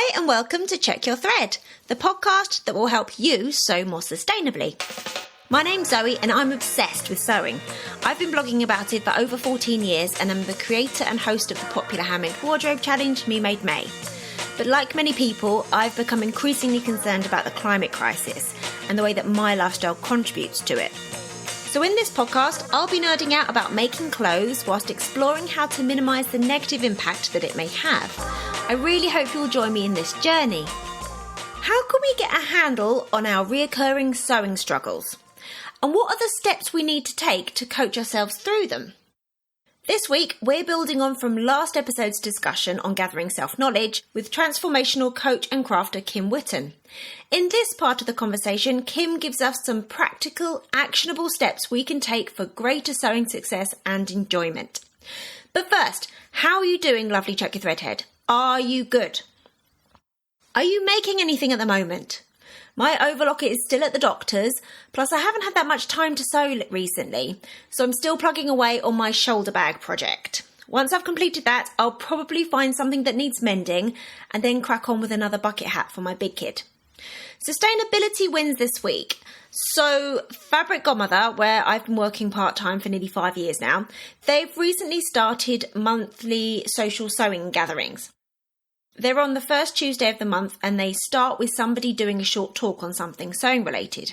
Hi and welcome to Check Your Thread, the podcast that will help you sew more sustainably. My name's Zoe and I'm obsessed with sewing. I've been blogging about it for over 14 years and I'm the creator and host of the popular handmade wardrobe challenge Me Made May. But like many people, I've become increasingly concerned about the climate crisis and the way that my lifestyle contributes to it. So in this podcast, I'll be nerding out about making clothes whilst exploring how to minimise the negative impact that it may have. I really hope you'll join me in this journey. How can we get a handle on our reoccurring sewing struggles? And what are the steps we need to take to coach ourselves through them? This week, we're building on from last episode's discussion on gathering self-knowledge with transformational coach and crafter Kim Witten. In this part of the conversation, Kim gives us some practical, actionable steps we can take for greater sewing success and enjoyment. But first, how are you doing, lovely Check Your Threadhead? Are you good? Are you making anything at the moment? My overlocker is still at the doctor's, plus I haven't had that much time to sew recently, so I'm still plugging away on my shoulder bag project. Once I've completed that, I'll probably find something that needs mending and then crack on with another bucket hat for my big kid. Sustainability wins this week. So Fabric Godmother, where I've been working part-time for nearly 5 years now, they've recently started monthly social sewing gatherings. They're on the first Tuesday of the month and they start with somebody doing a short talk on something sewing related.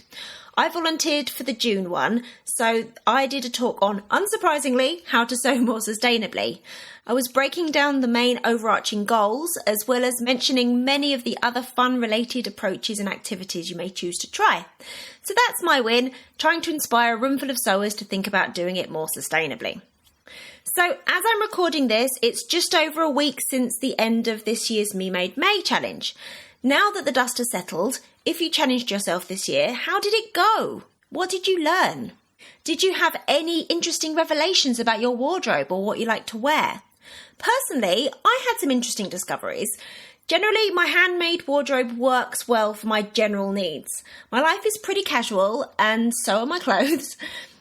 I volunteered for the June one, so I did a talk on, unsurprisingly, how to sew more sustainably. I was breaking down the main overarching goals as well as mentioning many of the other fun related approaches and activities you may choose to try. So that's my win, trying to inspire a room full of sewers to think about doing it more sustainably. So as I'm recording this, it's just over a week since the end of this year's Me Made May challenge. Now that the dust has settled, if you challenged yourself this year, how did it go? What did you learn? Did you have any interesting revelations about your wardrobe or what you like to wear? Personally, I had some interesting discoveries. Generally, my handmade wardrobe works well for my general needs. My life is pretty casual and so are my clothes,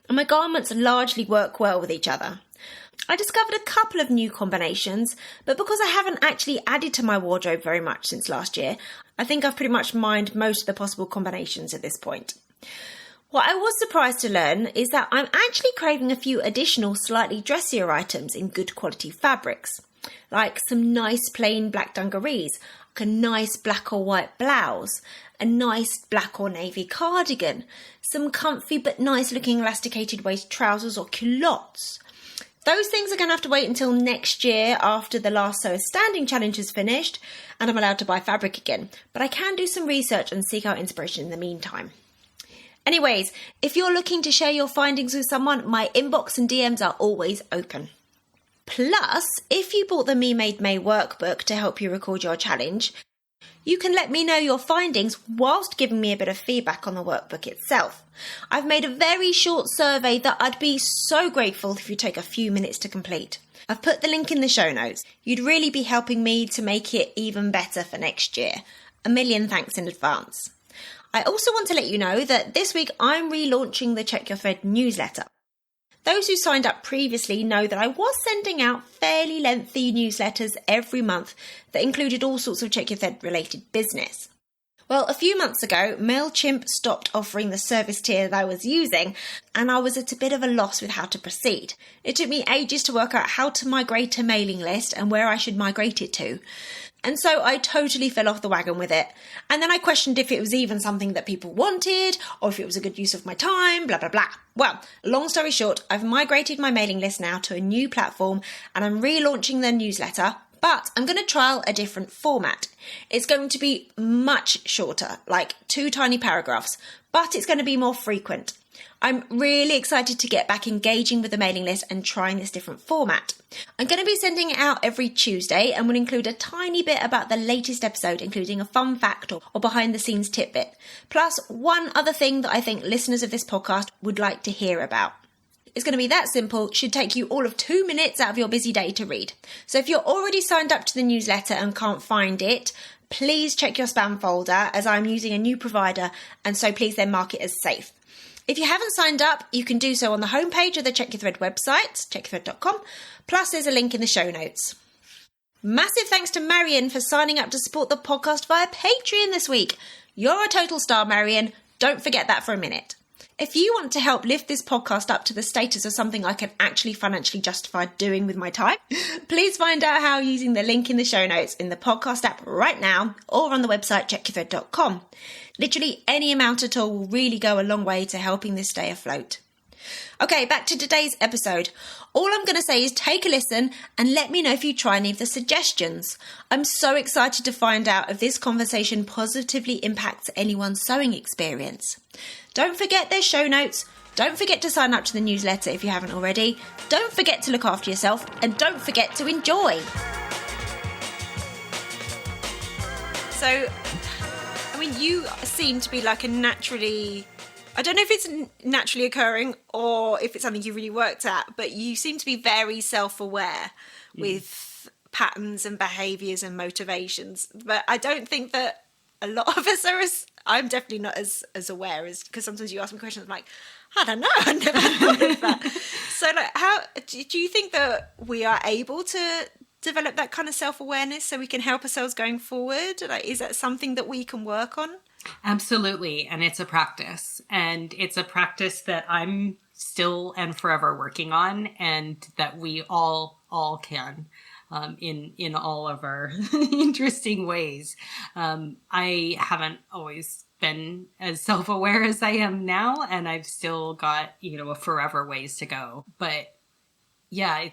and my garments largely work well with each other. I discovered a couple of new combinations, but because I haven't actually added to my wardrobe very much since last year, I think I've pretty much mined most of the possible combinations at this point. What I was surprised to learn is that I'm actually craving a few additional slightly dressier items in good quality fabrics, like some nice plain black dungarees, like a nice black or white blouse, a nice black or navy cardigan, some comfy but nice looking elasticated waist trousers or culottes. Those things are going to have to wait until next year after the last Sew Standing Challenge is finished and I'm allowed to buy fabric again. But I can do some research and seek out inspiration in the meantime. Anyways, if you're looking to share your findings with someone, my inbox and DMs are always open. Plus, if you bought the Me Made May workbook to help you record your challenge, you can let me know your findings whilst giving me a bit of feedback on the workbook itself. I've made a very short survey that I'd be so grateful if you take a few minutes to complete. I've put the link in the show notes. You'd really be helping me to make it even better for next year. A million thanks in advance. I also want to let you know that this week I'm relaunching the Check Your Thread newsletter. Those who signed up previously know that I was sending out fairly lengthy newsletters every month that included all sorts of Check Your Thread related business. Well, a few months ago, MailChimp stopped offering the service tier that I was using, and I was at a bit of a loss with how to proceed. It took me ages to work out how to migrate a mailing list and where I should migrate it to. And so I totally fell off the wagon with it. And then I questioned if it was even something that people wanted, or if it was a good use of my time, blah, blah, blah. Well, long story short, I've migrated my mailing list now to a new platform, and I'm relaunching the newsletter, but I'm going to trial a different format. It's going to be much shorter, like 2 tiny paragraphs, but it's going to be more frequent. I'm really excited to get back engaging with the mailing list and trying this different format. I'm going to be sending it out every Tuesday and will include a tiny bit about the latest episode, including a fun fact or behind the scenes tidbit. Plus, one other thing that I think listeners of this podcast would like to hear about. It's going to be that simple, should take you all of 2 minutes out of your busy day to read. So if you're already signed up to the newsletter and can't find it, please check your spam folder as I'm using a new provider, and so please then mark it as safe. If you haven't signed up, you can do so on the homepage of the Check Your Thread website, checkyourthread.com, plus there's a link in the show notes. Massive thanks to Marion for signing up to support the podcast via Patreon this week. You're a total star, Marion. Don't forget that for a minute. If you want to help lift this podcast up to the status of something I can actually financially justify doing with my time, please find out how using the link in the show notes in the podcast app right now or on the website checkyourthread.com. Literally any amount at all will really go a long way to helping this stay afloat. Okay, back to today's episode. All I'm going to say is take a listen and let me know if you try any of the suggestions. I'm so excited to find out if this conversation positively impacts anyone's sewing experience. Don't forget their show notes. Don't forget to sign up to the newsletter if you haven't already. Don't forget to look after yourself and don't forget to enjoy. So, I mean, you seem to be like a naturally... I don't know if it's naturally occurring or if it's something you really worked at, but you seem to be very self-aware with patterns and behaviours and motivations. But I don't think that a lot of us are I'm definitely not as aware as, because sometimes you ask me questions, I'm like, I don't know, I never thought of that. So like, how do you think that we are able to develop that kind of self-awareness so we can help ourselves going forward? Like, is that something that we can work on? Absolutely. And it's a practice. And it's a practice that I'm still and forever working on, and that we all can in all of our interesting ways. I haven't always been as self-aware as I am now, and I've still got, a forever ways to go. But yeah,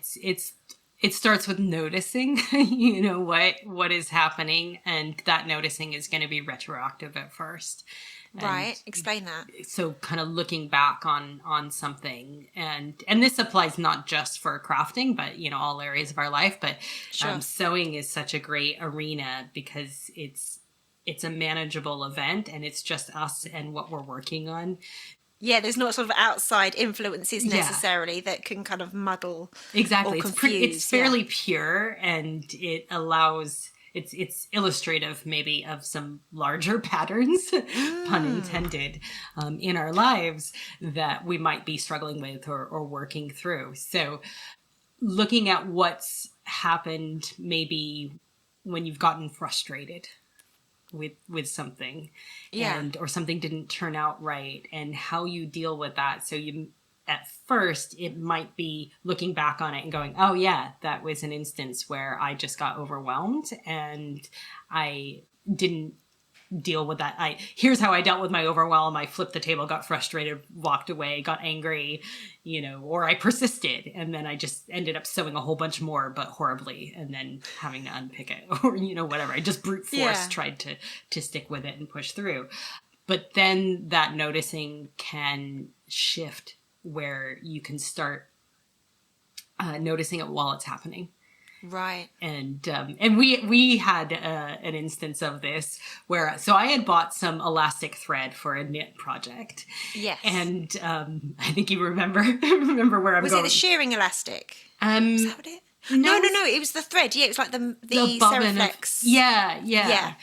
it starts with noticing, what is happening, and that noticing is going to be retroactive at first. Right. Explain that. So kind of looking back on something, and this applies not just for crafting, but, all areas of our life. But sure. Sewing is such a great arena because it's a manageable event, and it's just us and what we're working on. Yeah, there's not sort of outside influences necessarily that can kind of muddle exactly. or confuse. It's fairly pure, and it allows... It's illustrative maybe of some larger patterns, pun intended, in our lives that we might be struggling with or working through. So looking at what's happened maybe when you've gotten frustrated with something, or something didn't turn out right, and how you deal with that. So at first, it might be looking back on it and going, oh yeah, that was an instance where I just got overwhelmed and I didn't deal with that. Here's how I dealt with my overwhelm. I flipped the table, got frustrated, walked away, got angry, or I persisted. And then I just ended up sewing a whole bunch more, but horribly, and then having to unpick it or, whatever. I just brute force tried to stick with it and push through. But then that noticing can shift, where you can start noticing it while it's happening. Right. And we had an instance of this where, so I had bought some elastic thread for a knit project. Yes. And I think you remember where I'm going. Was it the shearing elastic? Was that what it? No. It was the thread. Yeah, it was like the Seriflex. Yeah.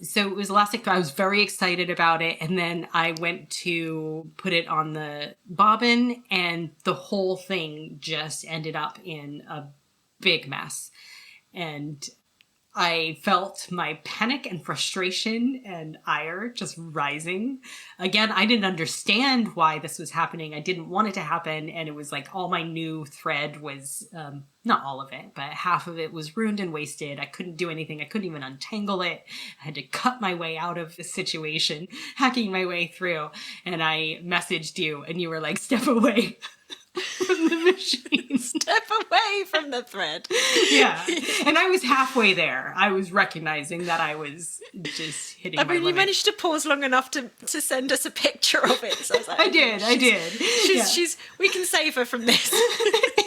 So it was elastic. I was very excited about it. And then I went to put it on the bobbin, and the whole thing just ended up in a big mess. And I felt my panic and frustration and ire just rising. Again, I didn't understand why this was happening. I didn't want it to happen. And it was like all my new thread was, not all of it, but half of it was ruined and wasted. I couldn't do anything. I couldn't even untangle it. I had to cut my way out of the situation, hacking my way through. And I messaged you, and you were like, step away from the machine. Step away from the thread. Yeah. And I was halfway there. I was recognizing that I was just hitting my limit. You managed to pause long enough to send us a picture of it. So I was like, I did. We can save her from this.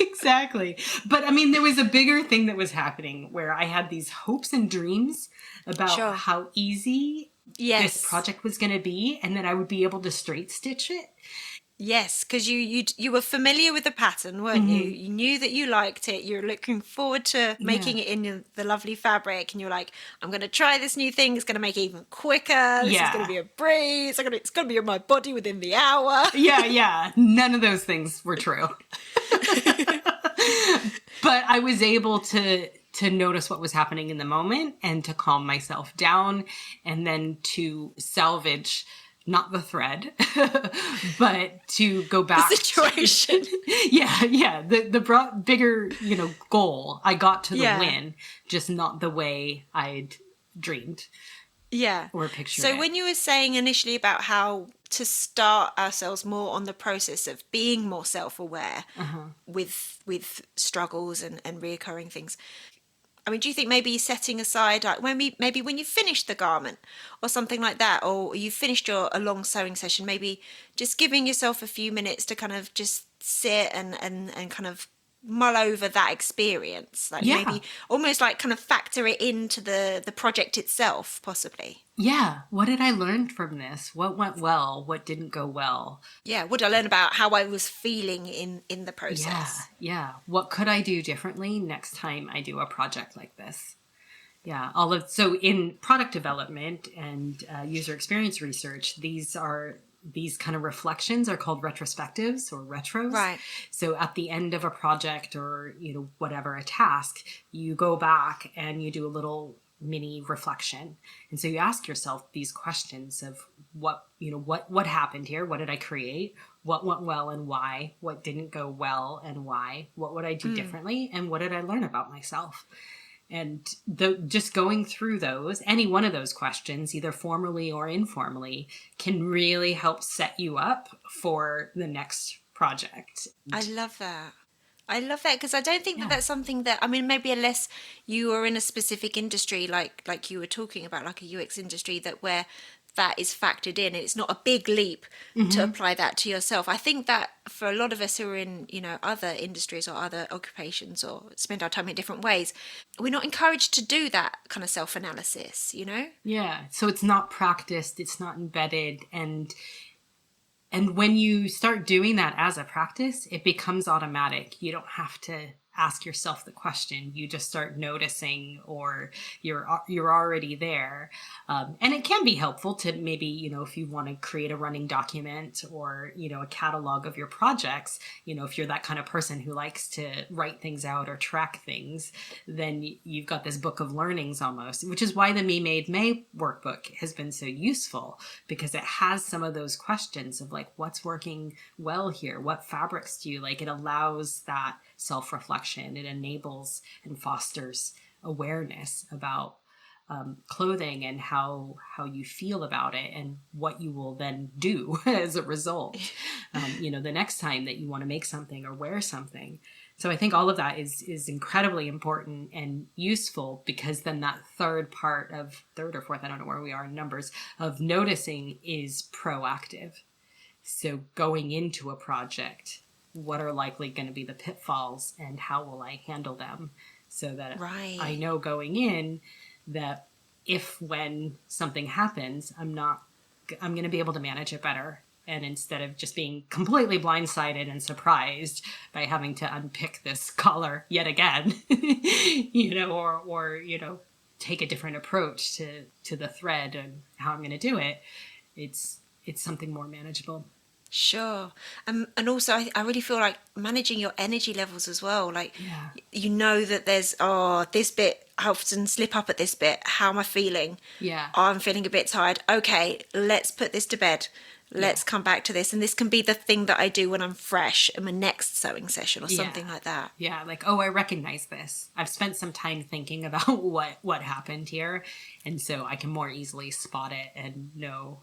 Exactly. But I mean, there was a bigger thing that was happening where I had these hopes and dreams about how easy this project was going to be, and that I would be able to straight stitch it. Yes, because you were familiar with the pattern, weren't you? You knew that you liked it. You were looking forward to making it in the lovely fabric, and you're like, I'm going to try this new thing. It's going to make it even quicker. This is going to be a breeze. It's going to be in my body within the hour. Yeah. None of those things were true. But I was able to to notice what was happening in the moment and to calm myself down, and then to salvage not the thread, but to go back. The situation. The bigger, goal. I got to the Yeah. win, just not the way I'd dreamed. Yeah. Or pictured So it. when you were saying initially about how to start ourselves more on the process of being more self-aware with struggles and reoccurring things, I mean, do you think maybe setting aside, like maybe when you finish the garment or something like that, or you finished a long sewing session, maybe just giving yourself a few minutes to kind of just sit and kind of mull over that experience, like maybe almost like kind of factor it into the project itself, possibly. Yeah. What did I learn from this? What went well? What didn't go well? Yeah. What did I learn about how I was feeling in the process? Yeah. What could I do differently next time I do a project like this? Yeah. So in product development and user experience research, these kind of reflections are called retrospectives or retros. Right. So at the end of a project or, whatever, a task, you go back and you do a little mini reflection. And so you ask yourself these questions of what happened here? What did I create? What went well and why? What didn't go well and why? What would I do differently? And what did I learn about myself? And just going through any one of those questions, either formally or informally, can really help set you up for the next project. I love that. Because I don't think that that's something that, I mean, maybe unless you are in a specific industry, like you were talking about, like a UX industry, that where that is factored in, it's not a big leap to apply that to yourself. I think that for a lot of us who are in, other industries or other occupations or spend our time in different ways, we're not encouraged to do that kind of self-analysis, Yeah. So it's not practiced, it's not embedded. And when you start doing that as a practice, it becomes automatic. You don't have to ask yourself the question. You just start noticing, or you're already there. And it can be helpful to maybe, if you want to create a running document or, a catalog of your projects, if you're that kind of person who likes to write things out or track things, then you've got this book of learnings almost, which is why the Me Made May workbook has been so useful, because it has some of those questions of like, what's working well here? What fabrics do you like? It allows that self-reflection. It enables and fosters awareness about clothing and how you feel about it and what you will then do as a result, the next time that you want to make something or wear something. So I think all of that is incredibly important and useful, because then that third or fourth, I don't know where we are in numbers, of noticing is proactive. So going into a project, what are likely going to be the pitfalls and how will I handle them, so that I know going in that when something happens, I'm going to be able to manage it better. And instead of just being completely blindsided and surprised by having to unpick this collar yet again, or take a different approach to the thread and how I'm going to do it, it's something more manageable. Sure. And also I really feel like managing your energy levels as well. Like, that there's, this bit, I often slip up at this bit. How am I feeling? Yeah. I'm feeling a bit tired. Okay, let's put this to bed. Let's come back to this. And this can be the thing that I do when I'm fresh in my next sewing session or something like that. Yeah, like, I recognize this. I've spent some time thinking about what happened here. And so I can more easily spot it and know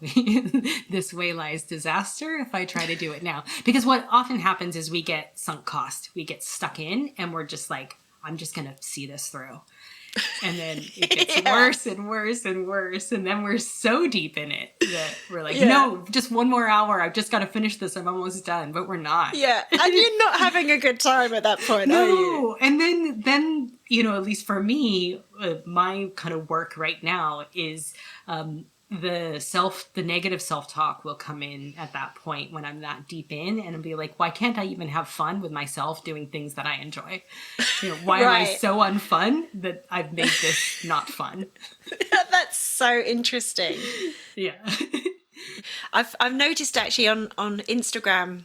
this way lies disaster if I try to do it now. Because what often happens is we get sunk cost. We get stuck in and we're just like, I'm just going to see this through. And then it gets worse and worse and worse. And then we're so deep in it that we're like, no, just one more hour. I've just got to finish this. I'm almost done. But we're not. Yeah. And you're not having a good time at that point, are you? And then at least for me, my kind of work right now is the negative self-talk will come in at that point when I'm that deep in, and I'll be like, why can't I even have fun with myself doing things that I enjoy? Why am I so unfun that I've made this not fun? That's so interesting. Yeah. I've noticed actually on Instagram,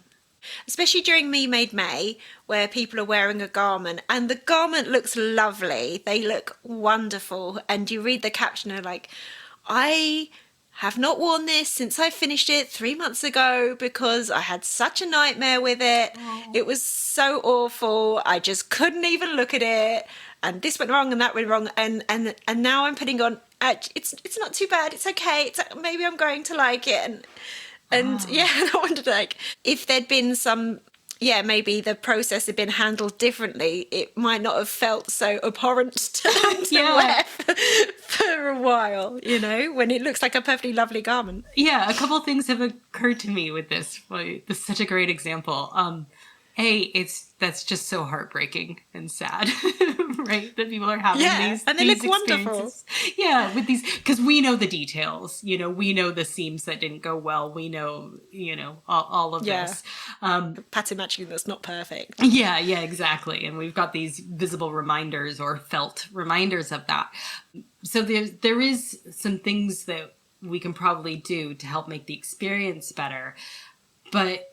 Especially during Me Made May, where people are wearing a garment and the garment looks lovely. They look wonderful. And you read the caption and like, I have not worn this since I finished it 3 months ago because I had such a nightmare with it. Oh. It was so awful. I just couldn't even look at it. And this went wrong and that went wrong. And now I'm putting on, it's not too bad. It's okay. Maybe I'm going to like it. And yeah, I wondered like if there'd been some, maybe the process had been handled differently, it might not have felt so abhorrent to wear for a while, when it looks like a perfectly lovely garment. Yeah, a couple of things have occurred to me with this. Well, this is such a great example. That's just so heartbreaking and sad, right? That people are having these and they look wonderful. Yeah, with these, because we know the details. We know the seams that didn't go well. We know, all of this. Pattern matching that's not perfect. Yeah, exactly. And we've got these visible reminders or felt reminders of that. So there is some things that we can probably do to help make the experience better, but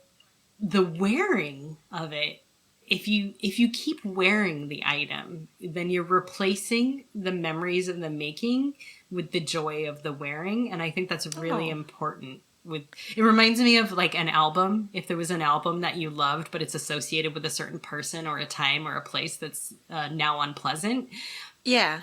the wearing of it, if you keep wearing the item, then you're replacing the memories of the making with the joy of the wearing. And I think that's really important. It reminds me of like an album. If there was an album that you loved, but it's associated with a certain person or a time or a place that's now unpleasant. Yeah.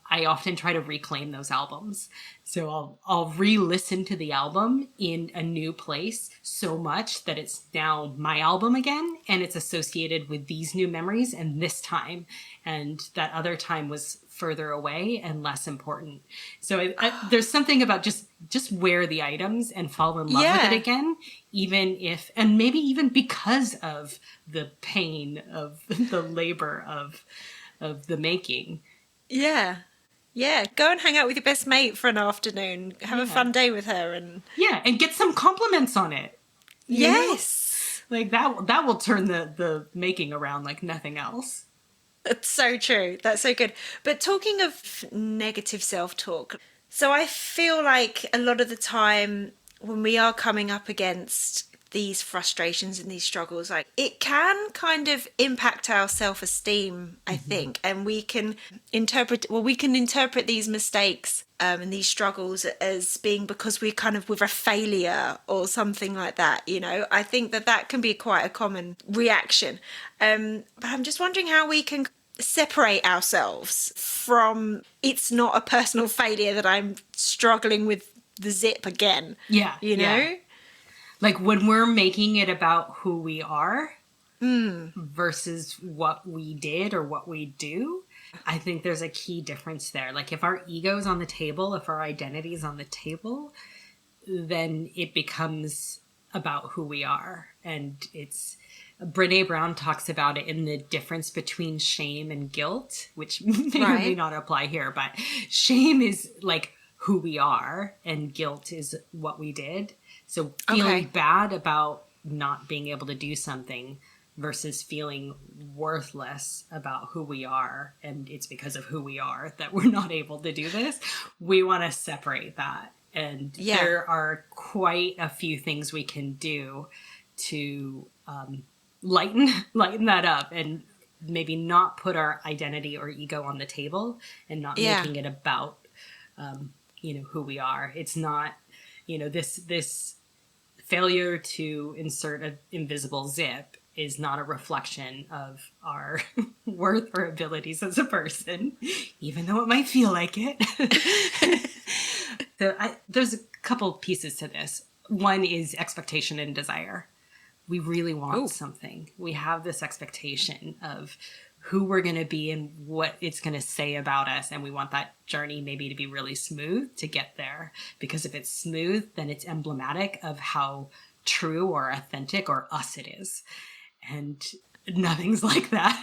I often try to reclaim those albums. So I'll re-listen to the album in a new place so much that it's now my album again, and it's associated with these new memories and this time, and that other time was further away and less important. So there's something about just wear the items and fall in love with it again, even if, and maybe even because of the pain of the labor of the making. Yeah. Yeah, go and hang out with your best mate for an afternoon. Have a fun day with her and get some compliments on it. Yes. Like that will turn the making around like nothing else. That's so true. That's so good. But talking of negative self-talk, so I feel like a lot of the time when we are coming up against these frustrations and these struggles, like it can kind of impact our self-esteem, I think, and we can interpret these mistakes and these struggles as being because we're a failure or something like that. I think that can be quite a common reaction, but I'm just wondering how we can separate ourselves from, it's not a personal failure that I'm struggling with the zip again. Like when we're making it about who we are versus what we did or what we do, I think there's a key difference there. Like if our ego's on the table, if our identity is on the table, then it becomes about who we are. And Brene Brown talks about it in the difference between shame and guilt, which may or may not apply here, but shame is like who we are and guilt is what we did. So feeling bad about not being able to do something versus feeling worthless about who we are, and it's because of who we are that we're not able to do this. We want to separate that. And there are quite a few things we can do to lighten that up and maybe not put our identity or ego on the table and not making it about who we are. It's not this failure to insert an invisible zip is not a reflection of our worth or abilities as a person, even though it might feel like it. So there's a couple pieces to this. One is expectation and desire. We really want something. We have this expectation of who we're going to be and what it's going to say about us. And we want that journey maybe to be really smooth to get there. Because if it's smooth, then it's emblematic of how true or authentic or us it is. And nothing's like that.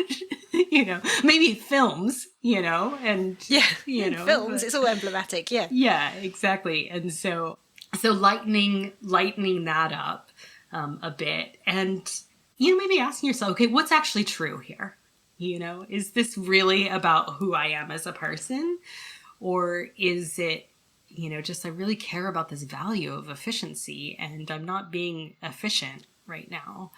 Maybe films, and films, it's all emblematic. Yeah, exactly. And so lightening that up a bit, and maybe asking yourself, okay, what's actually true here? Is this really about who I am as a person, or is it just I really care about this value of efficiency and I'm not being efficient right now.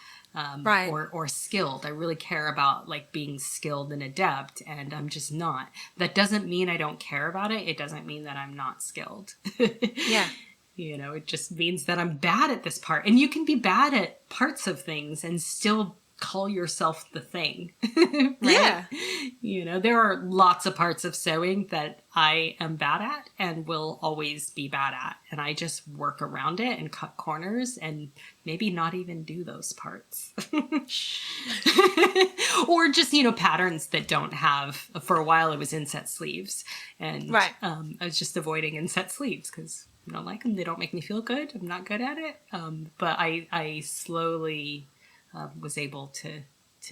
Right. Or skilled. I really care about like being skilled and adept, and I'm just not. That doesn't mean I don't care about it. It doesn't mean that I'm not skilled. Yeah. You know, it just means that I'm bad at this part. And you can be bad at parts of things and still call yourself the thing. Right? Yeah. You know, there are lots of parts of sewing that I am bad at and will always be bad at. And I just work around it and cut corners and maybe not even do those parts. Or just, you know, patterns that don't have, for a while it was inset sleeves. And Right. I was just avoiding inset sleeves because I don't like them. They don't make me feel good. I'm not good at it. But I slowly was able to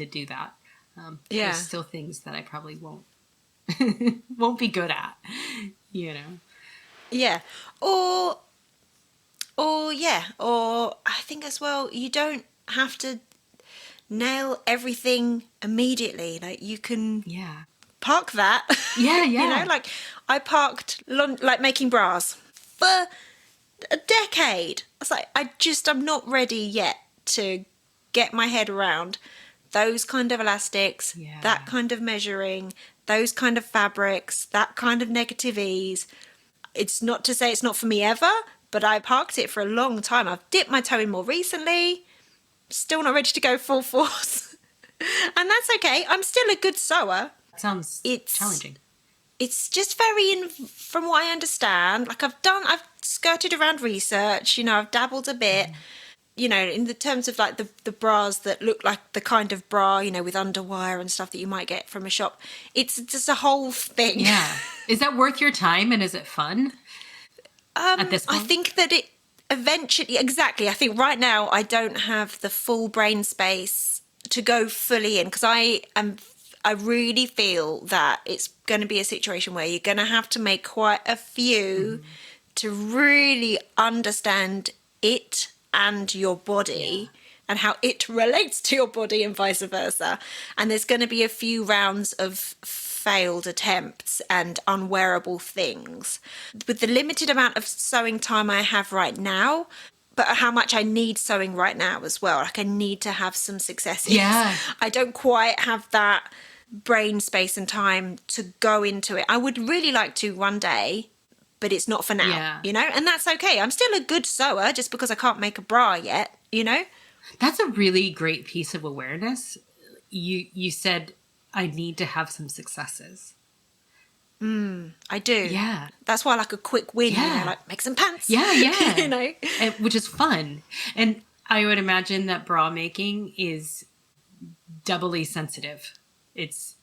do that. Yeah. There's still things that I probably won't be good at, you know. Yeah. Or I think as well, you don't have to nail everything immediately. Like you can Yeah. park that. Yeah, You yeah. know, like I parked like making bras for a decade. I was like, I'm not ready yet to get my head around those kind of elastics, Yeah. that kind of measuring, those kind of fabrics, that kind of negative ease. It's not to say it's not for me ever, but I parked it for a long time. I've dipped my toe in more recently, still not ready to go full force. And that's okay. I'm still a good sewer. That sounds challenging. It's just very, from what I understand, like I've skirted around research, you know, I've dabbled a bit, you know, in the terms of like the bras that look like the kind of bra, you know, with underwire and stuff that you might get from a shop. It's just a whole thing. Yeah. Is that worth your time and is it fun at this point? I think that it eventually, exactly. I think right now I don't have the full brain space to go fully in because I really feel that it's going to be a situation where you're going to have to make quite a few to really understand it and your body and how it relates to your body and vice versa. And there's going to be a few rounds of failed attempts and unwearable things. With the limited amount of sewing time I have right now, but how much I need sewing right now as well. Like I need to have some successes. Yeah. I don't quite have that brain space and time to go into it. I would really like to one day, but it's not for now, you know? And that's okay. I'm still a good sewer just because I can't make a bra yet, you know? That's a really great piece of awareness. You said, I need to have some successes. I do. Yeah. That's why I like a quick win, you know, like make some pants. Yeah, yeah. You know? Which is fun. And I would imagine that bra making is doubly sensitive. It's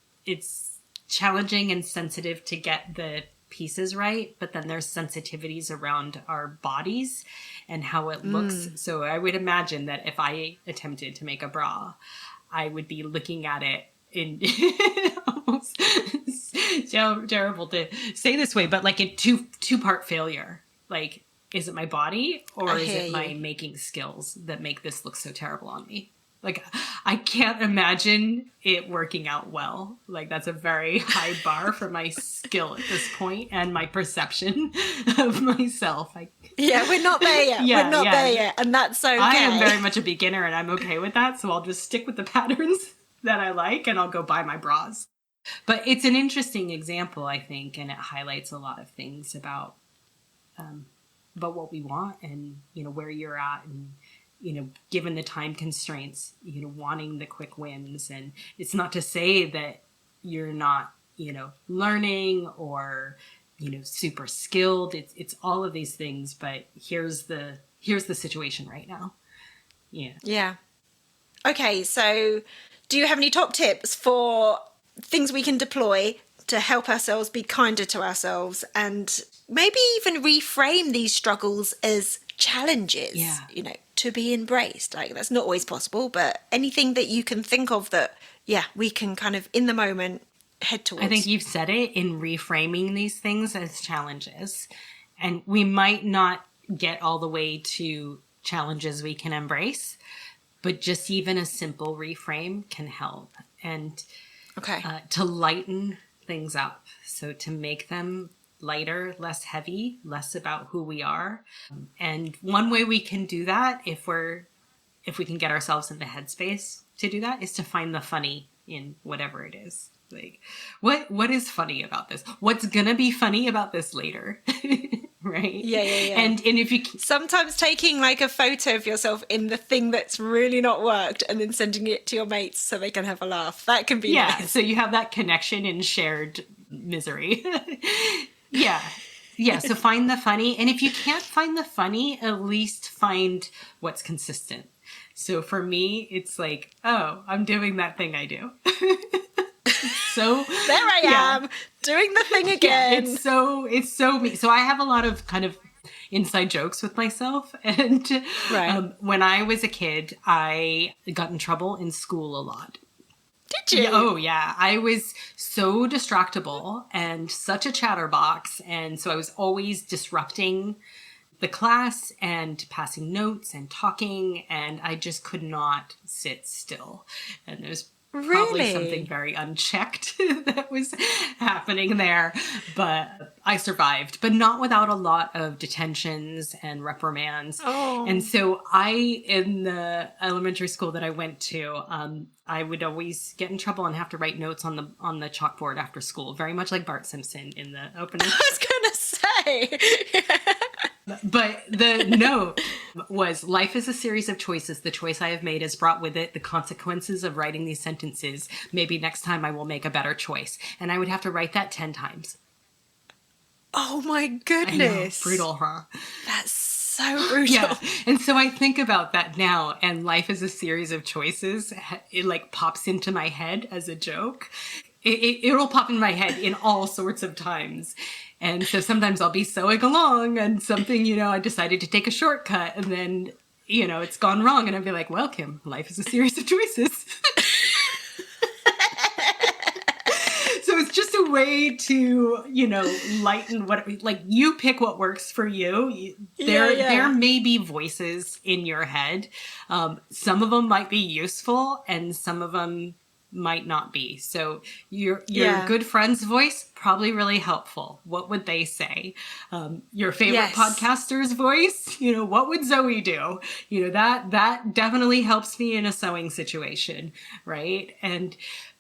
challenging and sensitive to get the pieces right, but then there's sensitivities around our bodies and how it looks. So I would imagine that if I attempted to make a bra, I would be looking at it in almost terrible to say this way, but like a two-part failure. Like, is it my body or is it my making skills that make this look so terrible on me? Like, I can't imagine it working out well. Like, that's a very high bar for my skill at this point and my perception of myself. Yeah, we're not there yet. We're not there yet. And that's okay. I am very much a beginner and I'm okay with that. So I'll just stick with the patterns that I like and I'll go buy my bras. But it's an interesting example, I think, and it highlights a lot of things about what we want and, you know, where you're at and, you know, given the time constraints, you know, wanting the quick wins. And it's not to say that you're not, you know, learning or, you know, super skilled. It's all of these things, but here's the situation right now. Yeah. Yeah. Okay, so do you have any top tips for things we can deploy to help ourselves be kinder to ourselves and maybe even reframe these struggles as challenges, you know, to be embraced? Like, that's not always possible, but anything that you can think of that, we can kind of in the moment head towards. I think you've said it in reframing these things as challenges. And we might not get all the way to challenges we can embrace, but just even a simple reframe can help. And to lighten things up. So to make them lighter, less heavy, less about who we are. And one way we can do that, if we're if we can get ourselves in the headspace to do that, is to find the funny in whatever it is. Like, what is funny about this? What's gonna be funny about this later? Right? Yeah. And if you Sometimes taking like a photo of yourself in the thing that's really not worked and then sending it to your mates so they can have a laugh. That can be nice. So you have that connection and shared misery. Yeah. So find the funny. And if you can't find the funny, at least find what's consistent. So for me, it's like, oh, I'm doing that thing I do. So there I am doing the thing again. Yeah, it's so me. So I have a lot of kind of inside jokes with myself. And when I was a kid, I got in trouble in school a lot. Did you? Yeah, oh, yeah. I was so distractible and such a chatterbox. And so I was always disrupting the class and passing notes and talking. And I just could not sit still. And there's probably something very unchecked that was happening there. But I survived, but not without a lot of detentions and reprimands. Oh. And so in the elementary school that I went to, I would always get in trouble and have to write notes on the chalkboard after school, very much like Bart Simpson in the opening. I was going to say. But the note was, life is a series of choices. The choice I have made has brought with it the consequences of writing these sentences. Maybe next time I will make a better choice. And I would have to write that 10 times. Oh my goodness. I know, brutal, huh? That's so brutal. Yeah. And so I think about that now, and life is a series of choices. It like pops into my head as a joke. It'll pop in my head in all sorts of times. And so sometimes I'll be sewing along and something, I decided to take a shortcut and then, it's gone wrong. And I'll be like, well, Kim, life is a series of choices. So it's just a way to, lighten you pick what works for you. There may be voices in your head. Some of them might be useful and some of them might not be. So your good friend's voice, probably really helpful. What would they say? Your favorite podcaster's voice, what would Zoe do? That definitely helps me in a sewing situation, right?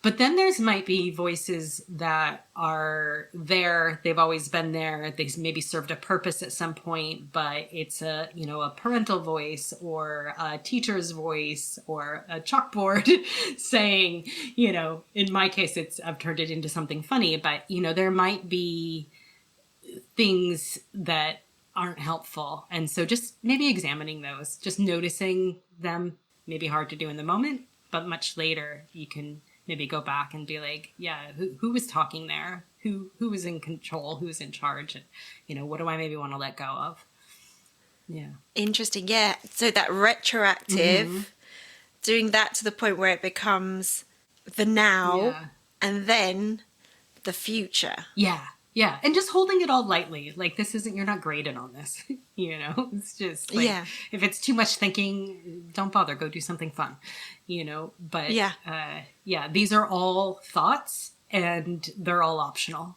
But then there's might be voices that are there. They've always been there. They maybe served a purpose at some point, but it's a parental voice or a teacher's voice or a chalkboard saying, in my case, I've turned it into something funny, but, there might be things that aren't helpful. And so just maybe examining those, just noticing them, maybe hard to do in the moment, but much later you can maybe go back and be like, who was talking there? Who was in control? Who's in charge? And, what do I maybe want to let go of? Yeah. Interesting. Yeah. So that retroactive, doing that to the point where it becomes the now and then the future. Yeah. Yeah. And just holding it all lightly. Like, you're not graded on this, it's just like, if it's too much thinking, don't bother, go do something fun, but these are all thoughts and they're all optional.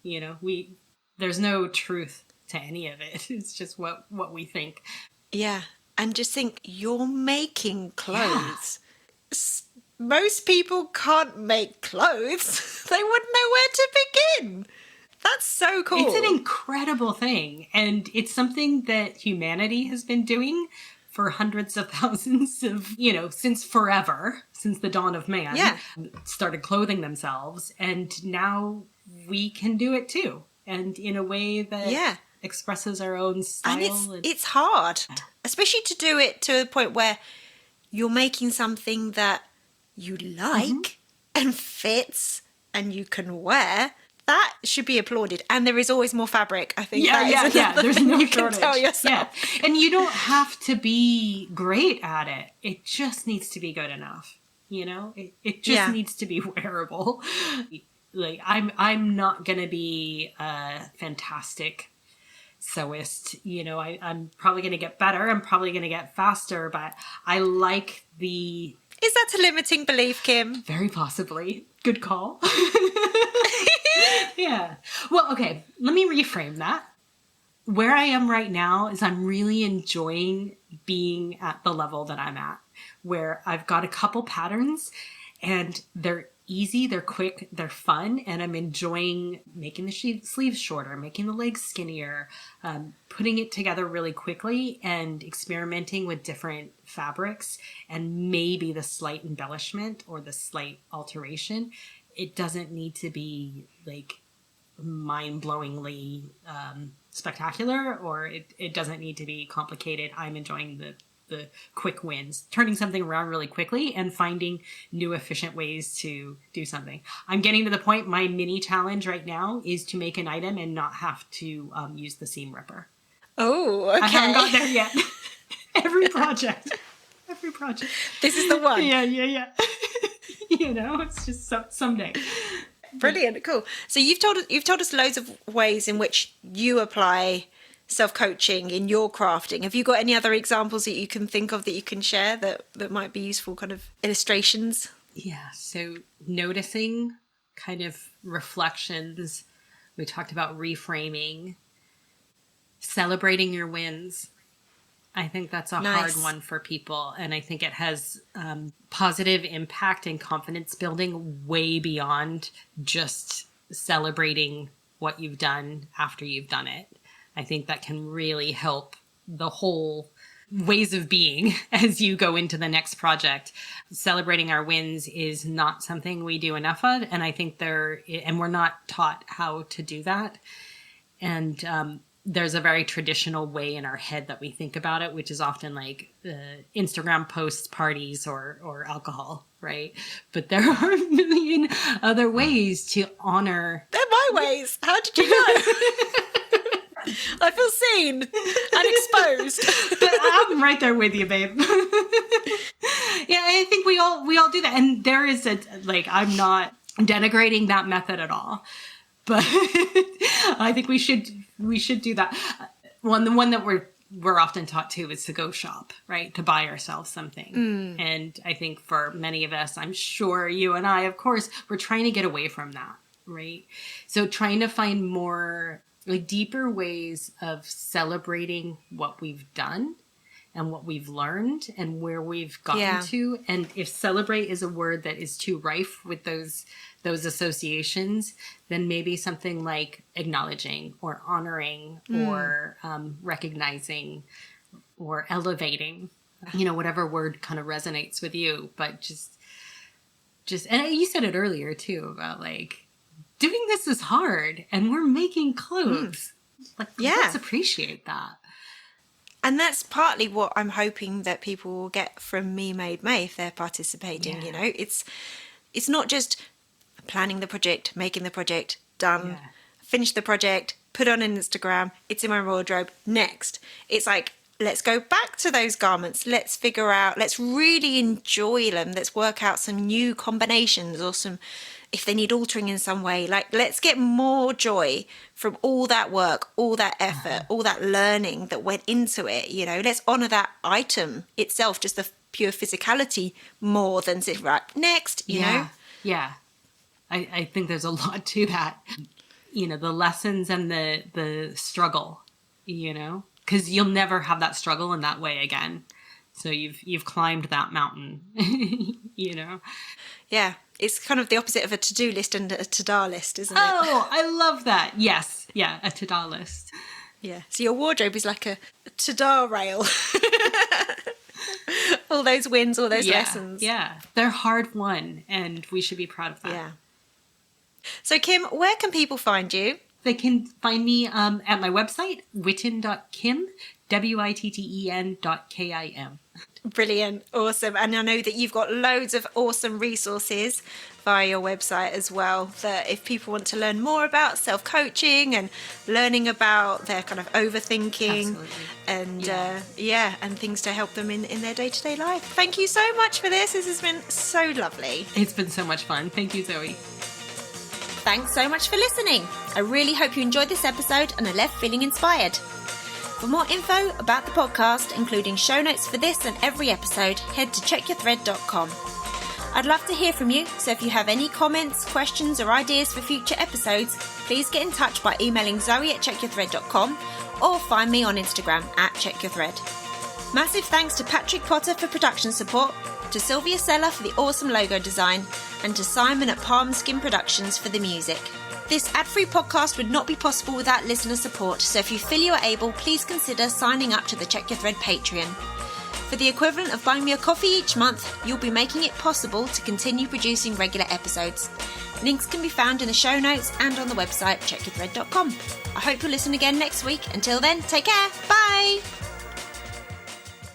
There's no truth to any of it. It's just what we think. Yeah. And just think, you're making clothes. Yeah. Most people can't make clothes. They wouldn't know where to begin. That's so cool. It's an incredible thing. And it's something that humanity has been doing for hundreds of thousands of, since forever, since the dawn of man, started clothing themselves. And now we can do it too. And in a way that expresses our own style. And it's hard, especially to do it to a point where you're making something that you like and fits and you can wear. That should be applauded. And there is always more fabric. I think there's no you can tell yourself. Yeah. And you don't have to be great at it. It just needs to be good enough. It just needs to be wearable. Like, I'm not going to be a fantastic sewist. I'm probably going to get better. I'm probably going to get faster, but I like the... Is that a limiting belief, Kim? Very possibly. Good call. Yeah. Well, okay. Let me reframe that. Where I am right now is I'm really enjoying being at the level that I'm at, where I've got a couple patterns and they're easy, they're quick, they're fun, and I'm enjoying making the sleeves shorter, making the legs skinnier, putting it together really quickly and experimenting with different fabrics and maybe the slight embellishment or the slight alteration. It doesn't need to be like mind-blowingly spectacular, or it doesn't need to be complicated. I'm enjoying the quick wins, turning something around really quickly and finding new efficient ways to do something. I'm getting to the point, my mini challenge right now is to make an item and not have to use the seam ripper. Oh, okay. I haven't got there yet. Every project. This is the one. Yeah. It's just someday. Brilliant, cool. So you've told us loads of ways in which you apply self-coaching in your crafting. Have you got any other examples that you can think of that you can share that might be useful kind of illustrations? Yeah, so noticing kind of reflections. We talked about reframing, celebrating your wins. I think that's a hard one for people. And I think it has positive impact and confidence building way beyond just celebrating what you've done after you've done it. I think that can really help the whole ways of being as you go into the next project. Celebrating our wins is not something we do enough of. And I think and we're not taught how to do that. And there's a very traditional way in our head that we think about it, which is often like Instagram posts, parties, or alcohol, right? But there are a million other ways to honor. They're my ways. How did you know? I feel seen and exposed. But I'm right there with you, babe. Yeah, I think we all do that. And there is I'm not denigrating that method at all. But I think we should do that. The one that we're often taught to is to go shop, right? To buy ourselves something. And I think for many of us, I'm sure you and I, of course, we're trying to get away from that, right? So trying to find more deeper ways of celebrating what we've done and what we've learned and where we've gotten to. And if celebrate is a word that is too rife with those associations, then maybe something like acknowledging or honoring or recognizing or elevating, whatever word kind of resonates with you. But just, and you said it earlier too, about doing this is hard and we're making clothes. Let's appreciate that. And that's partly what I'm hoping that people will get from Me Made May if they're participating. It's not just planning the project, making the project, done, finish the project, put on an Instagram, it's in my wardrobe, next. It's let's go back to those garments. Let's figure out, let's really enjoy them. Let's work out some new combinations or if they need altering in some way, let's get more joy from all that work, all that effort, all that learning that went into it. Let's honor that item itself, just the pure physicality, more than sit right next, you know? Yeah. I think there's a lot to that. The lessons and the struggle, because you'll never have that struggle in that way again. So you've climbed that mountain, Yeah. It's kind of the opposite of a to-do list and a to-da list, isn't it? Oh, I love that. Yes. Yeah, a to-da list. Yeah. So your wardrobe is like a to-da rail. All those wins, all those lessons. Yeah. They're hard won, and we should be proud of that. Yeah. So, Kim, where can people find you? They can find me at my website, witten.kim, witten.kim. Brilliant. Awesome. And I know that you've got loads of awesome resources via your website as well, that if people want to learn more about self-coaching and learning about their kind of overthinking and and things to help them in their day-to-day life. Thank you so much for this. This has been so lovely. It's been so much fun. Thank you, Zoe. Thanks so much for listening. I really hope you enjoyed this episode and are left feeling inspired. For more info about the podcast, including show notes for this and every episode, head to checkyourthread.com. I'd love to hear from you, so if you have any comments, questions or ideas for future episodes, please get in touch by emailing Zoe at checkyourthread.com or find me on Instagram at checkyourthread. Massive thanks to Patrick Potter for production support, to Sylvia Seller for the awesome logo design, and to Simon at Palm Skin Productions for the music. This ad-free podcast would not be possible without listener support, so if you feel you are able, please consider signing up to the Check Your Thread Patreon. For the equivalent of buying me a coffee each month, you'll be making it possible to continue producing regular episodes. Links can be found in the show notes and on the website checkyourthread.com. I hope you'll listen again next week. Until then, take care. Bye!